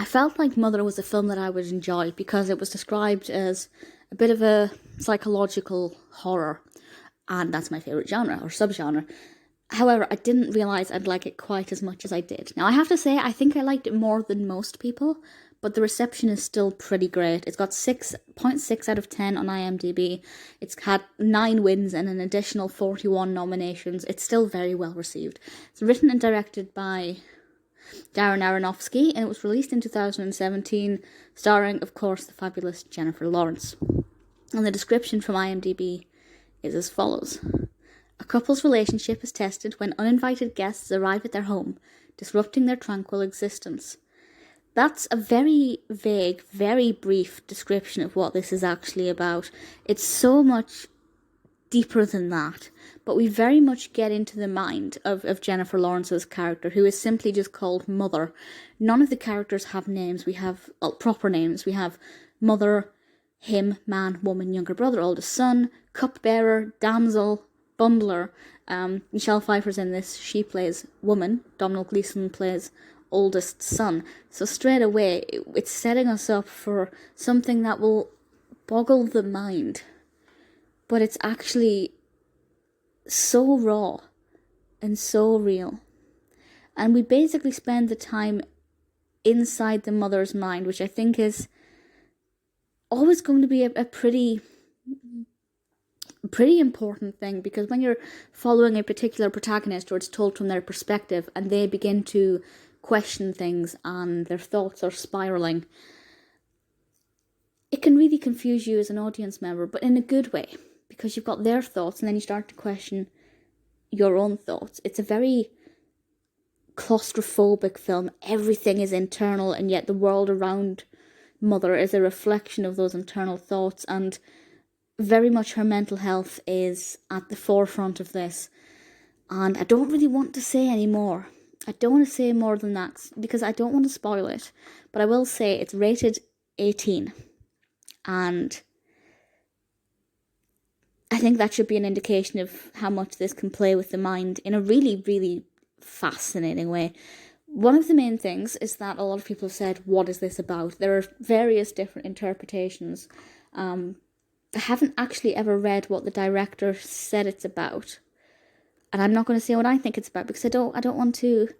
felt like Mother was a film that I would enjoy because it was described as a bit of a psychological horror, and that's my favourite genre, or subgenre. However, I didn't realise I'd like it quite as much as I did. Now, I have to say, I think I liked it more than most people, but the reception is still pretty great. It's got 6.6 out of 10 on IMDb. It's had 9 wins and an additional 41 nominations. It's still very well received. It's written and directed by Darren Aronofsky, and it was released in 2017, starring, of course, the fabulous Jennifer Laurence. And the description from IMDb is as follows. A couple's relationship is tested when uninvited guests arrive at their home, disrupting their tranquil existence. That's a very vague, very brief description of what this is actually about. It's so much deeper than that, but we very much get into the mind of Jennifer Lawrence's character, who is simply just called Mother. None of the characters have names. We have proper names. We have Mother, him, man, woman, younger brother, oldest son, Cupbearer, damsel, bumbler. Michelle Pfeiffer's in this. She plays woman. Domhnall Gleeson plays oldest son. So straight away, it's setting us up for something that will boggle the mind. But it's actually so raw and so real. And we basically spend the time inside the mother's mind, which I think is always going to be a pretty important thing, because when you're following a particular protagonist, or it's told from their perspective, and they begin to question things and their thoughts are spiraling, it can really confuse you as an audience member, but in a good way, because you've got their thoughts and then you start to question your own thoughts. It's a very claustrophobic film. Everything is internal, and yet the world around Mother is a reflection of those internal thoughts, and very much her mental health is at the forefront of this. And I don't really want to say any more. I don't want to say more than that, because I don't want to spoil it. But I will say it's rated 18. And I think that should be an indication of how much this can play with the mind in a really, really fascinating way. One of the main things is that a lot of people have said, what is this about? There are various different interpretations. I haven't actually ever read what the director said it's about. And I'm not going to say what I think it's about, because I don't want to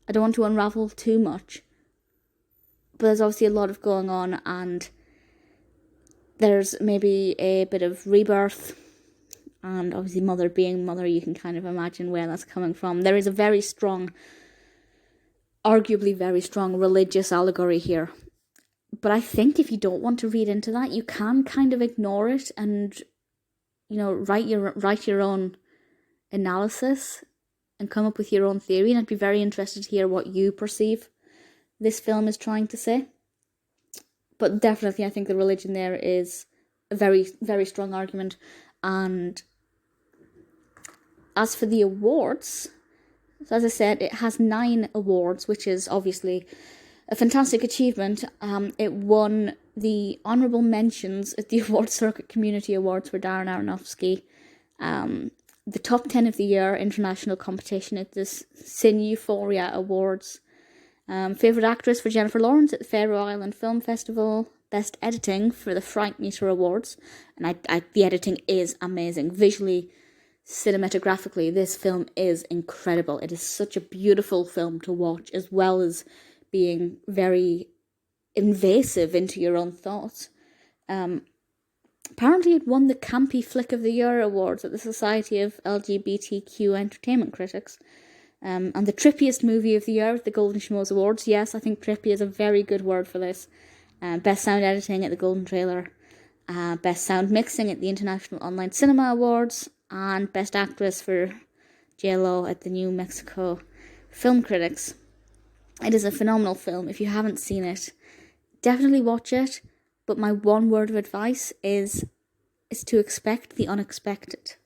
unravel too much. But there's obviously a lot of going on, and there's maybe a bit of rebirth, and obviously Mother being Mother, you can kind of imagine where that's coming from. There is a very strong, arguably very strong religious allegory here. But I think if you don't want to read into that, you can kind of ignore it and, write your own analysis and come up with your own theory. And I'd be very interested to hear what you perceive this film is trying to say. But definitely, I think the religion there is a very, very strong argument. And as for the awards, so as I said, it has 9 awards, which is obviously a fantastic achievement. It won the honourable mentions at the Award Circuit Community Awards for Darren Aronofsky. The top 10 of the year international competition at this Cine Euphoria Awards. Favourite actress for Jennifer Lawrence at the Faroe Island Film Festival. Best editing for the Fright Meter Awards. And the editing is amazing. Visually, cinematographically, this film is incredible. It is such a beautiful film to watch, as well as being very invasive into your own thoughts. Apparently it won the Campy Flick of the Year awards at the Society of LGBTQ Entertainment Critics. And the trippiest movie of the year at the Golden Schmoes Awards. Yes, I think trippy is a very good word for this. Best sound editing at the Golden Trailer. Best sound mixing at the International Online Cinema Awards. And best actress for J-Lo at the New Mexico Film Critics. It is a phenomenal film. If you haven't seen it, definitely watch it. But my one word of advice is to expect the unexpected.